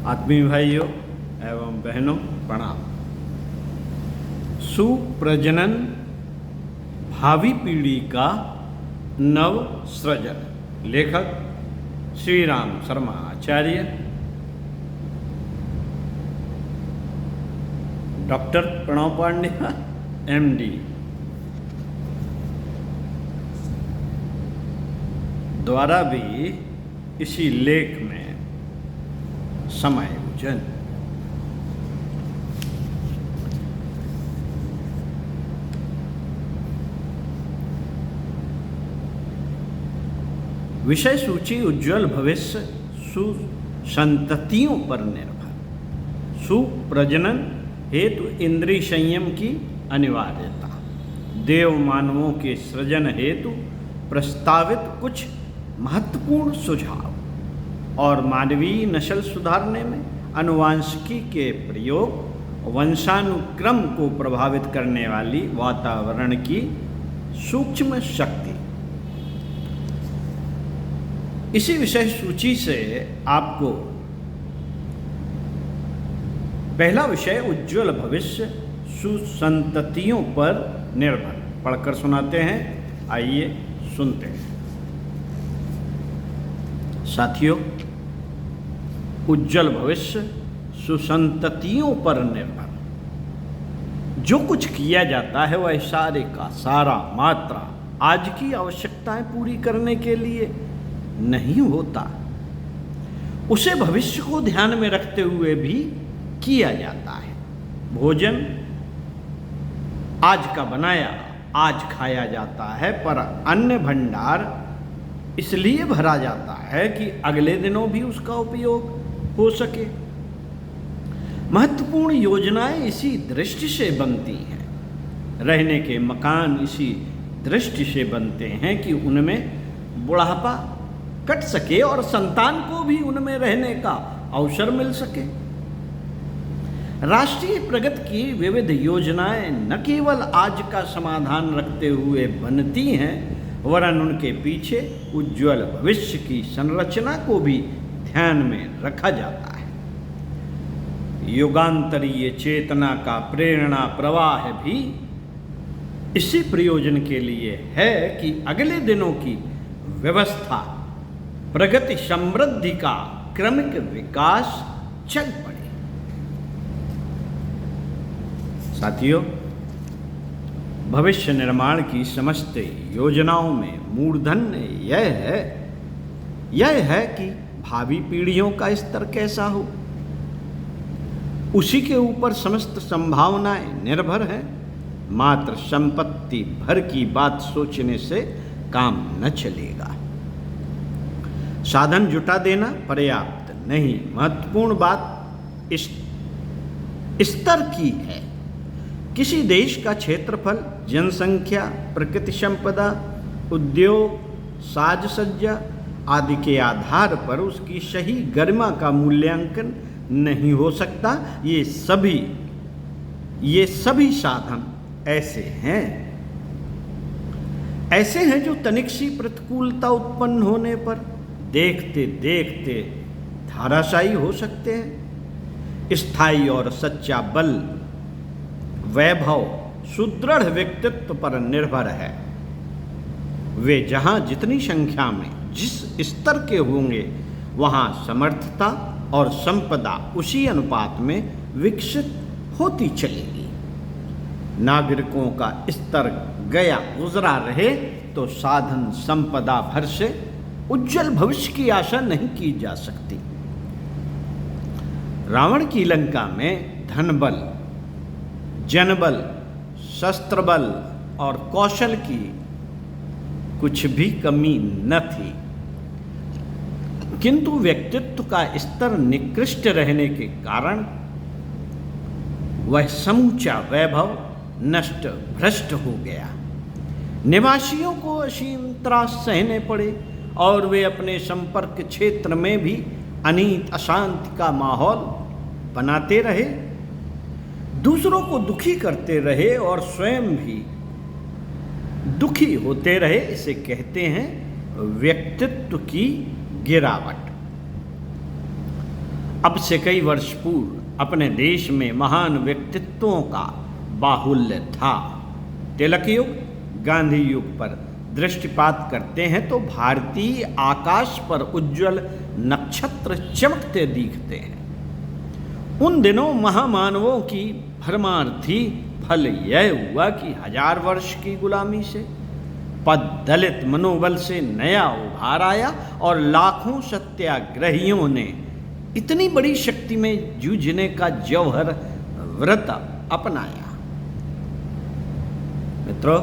आत्मीय भाइयों एवं बहनों प्रणाम। सुप्रजनन भावी पीढ़ी का नव सृजन। लेखक श्री राम शर्मा आचार्य, डॉक्टर प्रणव पांड्या MD द्वारा भी इसी लेख में समायोजन। विषय सूची उज्ज्वल भविष्य सुसंततियों पर निर्भर। सुप्रजनन हेतु इंद्रिय संयम की अनिवार्यता। देव मानवों के सृजन हेतु प्रस्तावित कुछ महत्वपूर्ण सुझाव और मानवीय नस्ल सुधारने में आनुवांशिकी के प्रयोग, वंशानुक्रम को प्रभावित करने वाली वातावरण की सूक्ष्म शक्ति। इसी विषय सूची से आपको पहला विषय उज्ज्वल भविष्य सुसंततियों पर निर्भर पढ़कर सुनाते हैं। आइए सुनते हैं। साथियों, उज्ज्वल भविष्य सुसंततियों पर निर्भर। जो कुछ किया जाता है वह सारे का सारा मात्रा आज की आवश्यकताएं पूरी करने के लिए नहीं होता, उसे भविष्य को ध्यान में रखते हुए भी किया जाता है। भोजन आज का बनाया आज खाया जाता है, पर अन्न भंडार इसलिए भरा जाता है कि अगले दिनों भी उसका उपयोग हो सके। महत्वपूर्ण योजनाएं इसी दृष्टि से बनती हैं। रहने के मकान इसी दृष्टि से बनते हैं कि उनमें बुढ़ापा कट सके और संतान को भी उनमें रहने का अवसर मिल सके। राष्ट्रीय प्रगति की विविध योजनाएं न केवल आज का समाधान रखते हुए बनती हैं, वरन उनके पीछे उज्ज्वल भविष्य की संरचना को भी ध्यान में रखा जाता है। युगांतरीय चेतना का प्रेरणा प्रवाह भी इसी प्रयोजन के लिए है कि अगले दिनों की व्यवस्था, प्रगति, समृद्धि का क्रमिक विकास चल पड़े। साथियों, भविष्य निर्माण की समस्त योजनाओं में मूलधन यह है कि भावी पीढ़ियों का स्तर कैसा हो, उसी के ऊपर समस्त संभावनाएं निर्भर हैं। मात्र संपत्ति भर की बात सोचने से काम न चलेगा। साधन जुटा देना पर्याप्त नहीं, महत्वपूर्ण बात इस स्तर की है। किसी देश का क्षेत्रफल, जनसंख्या, प्रकृति संपदा, उद्योग, साज सज्जा आदि के आधार पर उसकी सही गरिमा का मूल्यांकन नहीं हो सकता। ये सभी साधन ऐसे हैं जो तनिक सी प्रतिकूलता उत्पन्न होने पर देखते देखते धाराशायी हो सकते हैं। स्थायी और सच्चा बल, वैभव सुदृढ़ व्यक्तित्व पर निर्भर है। वे जहां जितनी संख्या में जिस स्तर के होंगे, वहां समर्थता और संपदा उसी अनुपात में विकसित होती चलेगी। नागरिकों का स्तर गया गुजरा रहे तो साधन संपदा भर से उज्जवल भविष्य की आशा नहीं की जा सकती। रावण की लंका में धन बल, जनबल, शस्त्र बल और कौशल की कुछ भी कमी न थी, किंतु व्यक्तित्व का स्तर निकृष्ट रहने के कारण वह समूचा वैभव नष्ट भ्रष्ट हो गया। निवासियों को असीम त्रास सहने पड़े और वे अपने संपर्क क्षेत्र में भी अनीत अशांति का माहौल बनाते रहे, दूसरों को दुखी करते रहे और स्वयं भी दुखी होते रहे। इसे कहते हैं व्यक्तित्व की गिरावट। अब से कई वर्ष पूर्व अपने देश में महान व्यक्तित्वों का बाहुल्य था। तिलक युग, गांधी युग पर दृष्टिपात करते हैं तो भारतीय आकाश पर उज्जवल नक्षत्र चमकते दिखते हैं। उन दिनों महामानवों की भरमार्थी फल यह हुआ कि 1000 वर्ष की गुलामी से पद दलित मनोबल से नया उभार आया और लाखों सत्याग्रहियों ने इतनी बड़ी शक्ति में जूझने का जौहर व्रत अपनाया। मित्रों,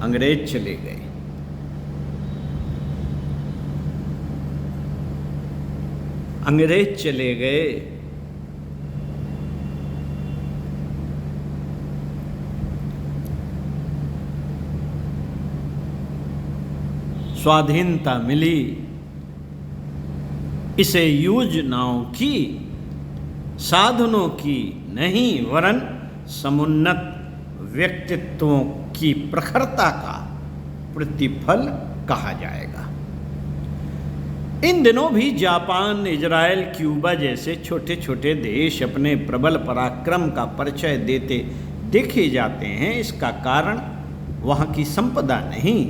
अंग्रेज चले गए। अंग्रेज चले गए। स्वाधीनता मिली। इसे योजनाओं की, साधनों की नहीं वरन समुन्नत व्यक्तित्वों की प्रखरता का प्रतिफल कहा जाएगा। इन दिनों भी जापान, इजराइल, क्यूबा जैसे छोटे छोटे देश अपने प्रबल पराक्रम का परिचय देते देखे जाते हैं। इसका कारण वहाँ की संपदा नहीं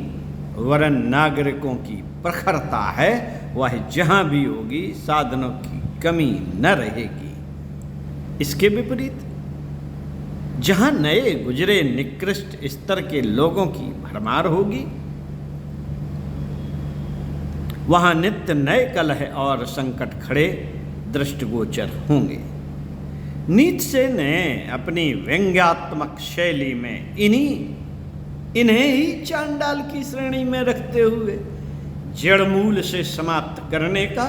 वरन नागरिकों की प्रखरता है। वह जहाँ भी होगी साधनों की कमी न रहेगी। इसके विपरीत जहाँ नए गुजरे निकृष्ट स्तर के लोगों की भरमार होगी, वहाँ नित्य नए कलह और संकट खड़े दृष्टिगोचर होंगे। नीत्शे ने अपनी व्यंग्यात्मक शैली में इन्हें ही चांडाल की श्रेणी में रखते हुए जड़ मूल से समाप्त करने का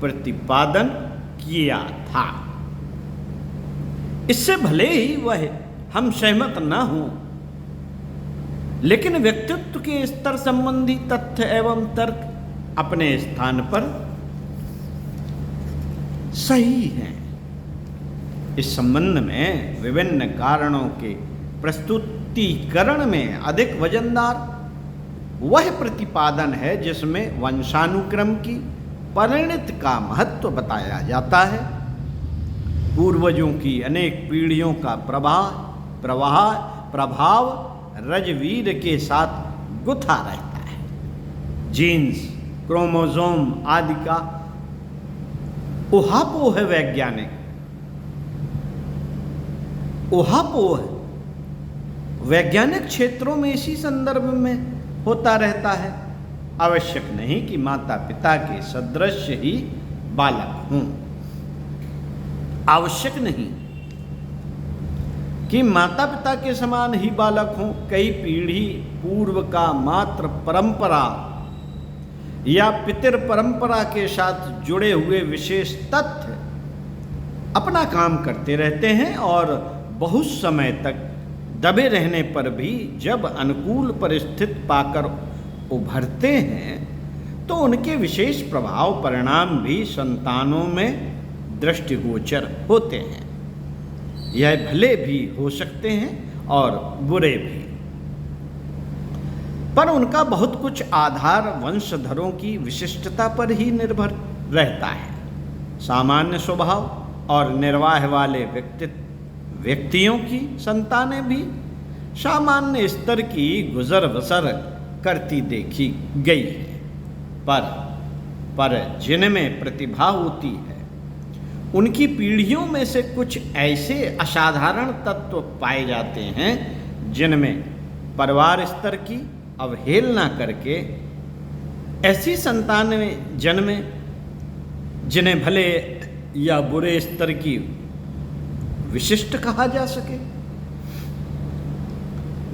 प्रतिपादन किया था। इससे भले ही वह हम सहमत न हों, लेकिन व्यक्तित्व के स्तर संबंधी तथ्य एवं तर्क अपने स्थान पर सही हैं। इस संबंध में विभिन्न कारणों के प्रस्तुतिकरण में अधिक वजनदार वह प्रतिपादन है जिसमें वंशानुक्रम की परिणति का महत्व बताया जाता है। पूर्वजों की अनेक पीढ़ियों का प्रभाव रजवीर के साथ गुथा रहता है। जीन्स, क्रोमोसोम आदि का ऊहापोह वैज्ञानिक वैज्ञानिक क्षेत्रों में इसी संदर्भ में होता रहता है। आवश्यक नहीं कि माता पिता के सदृश ही बालक हों। आवश्यक नहीं कि माता पिता के समान ही बालक हों। कई पीढ़ी पूर्व का मात्र परंपरा या पितर परंपरा के साथ जुड़े हुए विशेष तथ्य अपना काम करते रहते हैं और बहुत समय तक दबे रहने पर भी जब अनुकूल परिस्थिति पाकर उभरते हैं तो उनके विशेष प्रभाव परिणाम भी संतानों में दृष्टिगोचर होते हैं। यह भले भी हो सकते हैं और बुरे भी, पर उनका बहुत कुछ आधार वंशधरों की विशिष्टता पर ही निर्भर रहता है। सामान्य स्वभाव और निर्वाह वाले व्यक्तियों की संतानें भी सामान्य स्तर की गुजर बसर करती देखी गई है, पर जिनमें प्रतिभा होती है उनकी पीढ़ियों में से कुछ ऐसे असाधारण तत्व पाए जाते हैं जिनमें परिवार स्तर की अवहेलना करके ऐसी संतानें जन्में जिन्हें भले या बुरे स्तर की विशिष्ट कहा जा सके।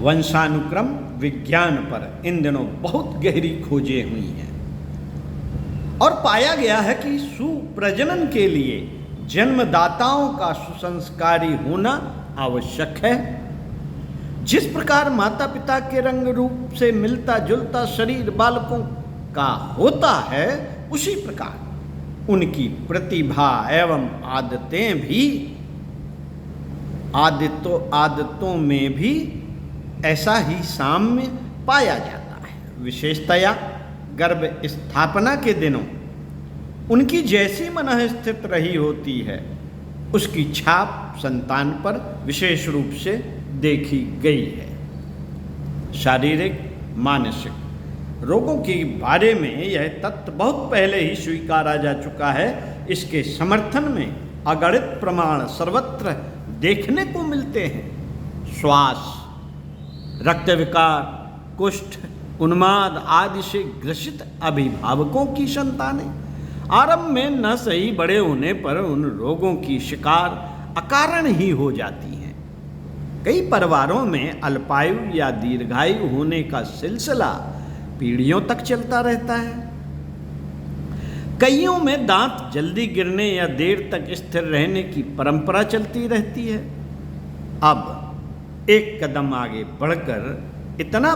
वंशानुक्रम विज्ञान पर इन दिनों बहुत गहरी खोजें हुई हैं और पाया गया है कि सुप्रजनन के लिए जन्मदाताओं का सुसंस्कारी होना आवश्यक है। जिस प्रकार माता पिता के रंग रूप से मिलता जुलता शरीर बालकों का होता है, उसी प्रकार उनकी प्रतिभा एवं आदतों में भी ऐसा ही साम्य पाया जाता है। विशेषतया गर्भ स्थापना के दिनों उनकी जैसी मनः स्थित रही होती है, उसकी छाप संतान पर विशेष रूप से देखी गई है। शारीरिक मानसिक रोगों के बारे में यह तथ्य बहुत पहले ही स्वीकारा जा चुका है। इसके समर्थन में अगणित प्रमाण सर्वत्र देखने को मिलते हैं। श्वास, रक्त विकार, कुष्ठ, उन्माद आदि से ग्रसित अभिभावकों की संतानें आरंभ में न सही बड़े होने पर उन रोगों की शिकार अकारण ही हो जाती हैं। कई परिवारों में अल्पायु या दीर्घायु होने का सिलसिला पीढ़ियों तक चलता रहता है। कईयों में दांत जल्दी गिरने या देर तक स्थिर रहने की परंपरा चलती रहती है। अब एक कदम आगे बढ़कर इतना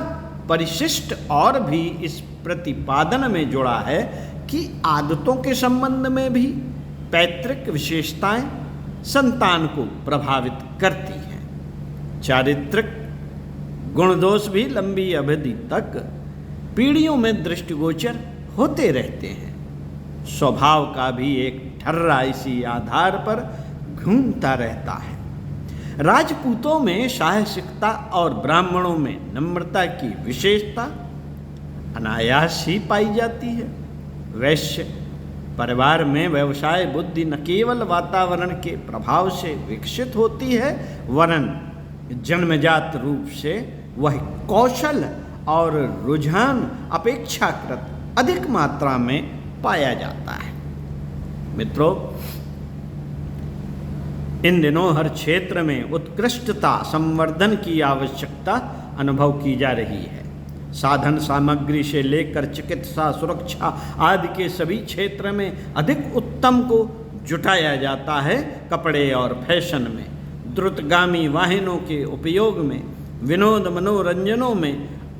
परिशिष्ट और भी इस प्रतिपादन में जुड़ा है कि आदतों के संबंध में भी पैतृक विशेषताएं संतान को प्रभावित करती हैं। चारित्रिक गुण दोष भी लंबी अवधि तक पीढ़ियों में दृष्टिगोचर होते रहते हैं। स्वभाव का भी एक ठर्रा इसी आधार पर घूमता रहता है। राजपूतों में साहसिकता और ब्राह्मणों में नम्रता की विशेषता अनायास ही पाई जाती है। वैश्य परिवार में व्यवसाय बुद्धि न केवल वातावरण के प्रभाव से विकसित होती है, वरन जन्मजात रूप से वह कौशल और रुझान अपेक्षाकृत अधिक मात्रा में पाया जाता है। मित्रों, इन दिनों हर क्षेत्र में उत्कृष्टता संवर्धन की आवश्यकता अनुभव की जा रही है। साधन सामग्री से लेकर चिकित्सा, सुरक्षा आदि के सभी क्षेत्र में अधिक उत्तम को जुटाया जाता है। कपड़े और फैशन में, द्रुतगामी वाहनों के उपयोग में, विनोद मनोरंजनों में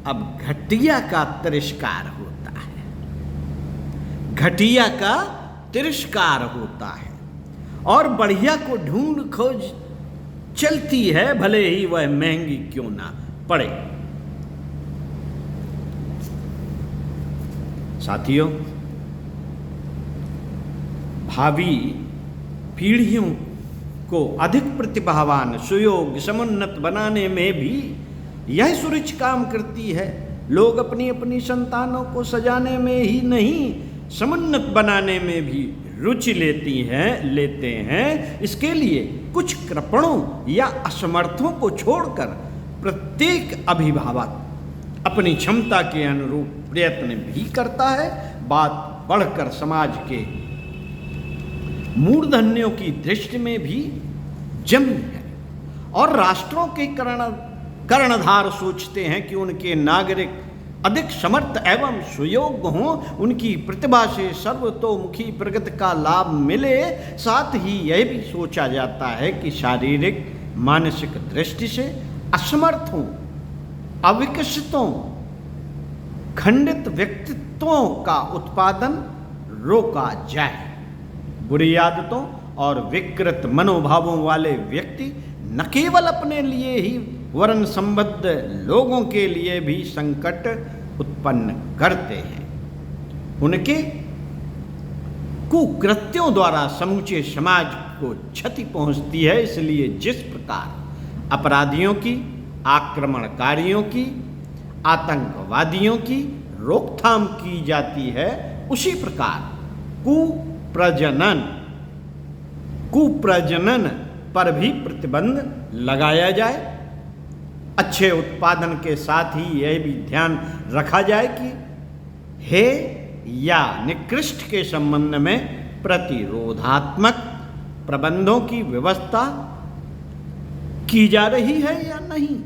अब घटिया का तिरस्कार होता है। घटिया का तिरस्कार होता है और बढ़िया को ढूंढ खोज चलती है, भले ही वह महंगी क्यों ना पड़े। साथियों, भावी पीढ़ियों को अधिक प्रतिभावान, सुयोग्य, समुन्नत बनाने में भी यह सुरुचि काम करती है। लोग अपनी अपनी संतानों को सजाने में ही नहीं, समुन्नत बनाने में भी रुचि लेते हैं। इसके लिए कुछ कृपणों या असमर्थों को छोड़कर प्रत्येक अभिभावक अपनी क्षमता के अनुरूप प्रयत्न भी करता है। बात बढ़कर समाज के मूर्धन्यों की दृष्टि में भी जमी है और राष्ट्रों के कर्णधार सोचते हैं कि उनके नागरिक अधिक समर्थ एवं सुयोग्य हों, उनकी प्रतिभा से सर्वतोमुखी प्रगति का लाभ मिले। साथ ही यह भी सोचा जाता है कि शारीरिक मानसिक दृष्टि से असमर्थों, अविकसितों, खंडित व्यक्तित्वों का उत्पादन रोका जाए। बुरी आदतों और विकृत मनोभावों वाले व्यक्ति न केवल अपने लिए ही वरन संबद्ध लोगों के लिए भी संकट उत्पन्न करते हैं। उनके कुकृत्यों द्वारा समूचे समाज को क्षति पहुंचती है। इसलिए जिस प्रकार अपराधियों की, आक्रमणकारियों की, आतंकवादियों की रोकथाम की जाती है, उसी प्रकार कुप्रजनन पर भी प्रतिबंध लगाया जाए। अच्छे उत्पादन के साथ ही यह भी ध्यान रखा जाए कि हे या निकृष्ट के संबंध में प्रतिरोधात्मक प्रबंधों की व्यवस्था की जा रही है या नहीं।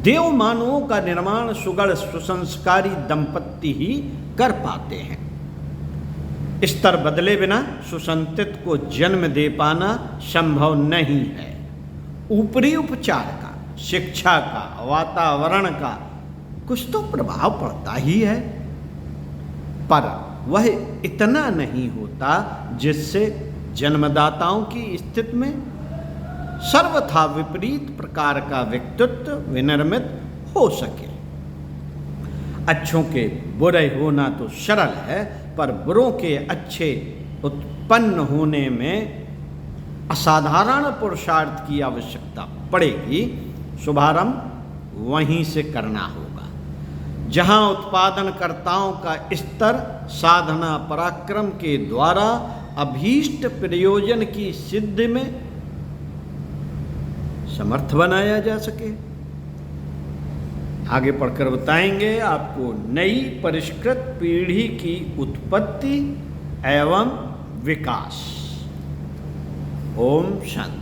देव मानवों का निर्माण सुगढ़ सुसंस्कारी दंपत्ति ही कर पाते हैं। स्तर बदले बिना सुसंतति को जन्म दे पाना संभव नहीं है। ऊपरी उपचार का, शिक्षा का, वातावरण का कुछ तो प्रभाव पड़ता ही है, पर वह इतना नहीं होता जिससे जन्मदाताओं की स्थिति में सर्वथा विपरीत प्रकार का व्यक्तित्व विनिर्मित हो सके। अच्छों के बुरे होना तो सरल है, पर बुरों के अच्छे उत्पन्न होने में असाधारण पुरुषार्थ की आवश्यकता पड़ेगी। शुभारंभ वहीं से करना होगा जहां उत्पादनकर्ताओं का स्तर साधना पराक्रम के द्वारा अभीष्ट प्रयोजन की सिद्धि में समर्थ बनाया जा सके। आगे पढ़कर बताएंगे आपको नई परिष्कृत पीढ़ी की उत्पत्ति एवं विकास। ओम शांति।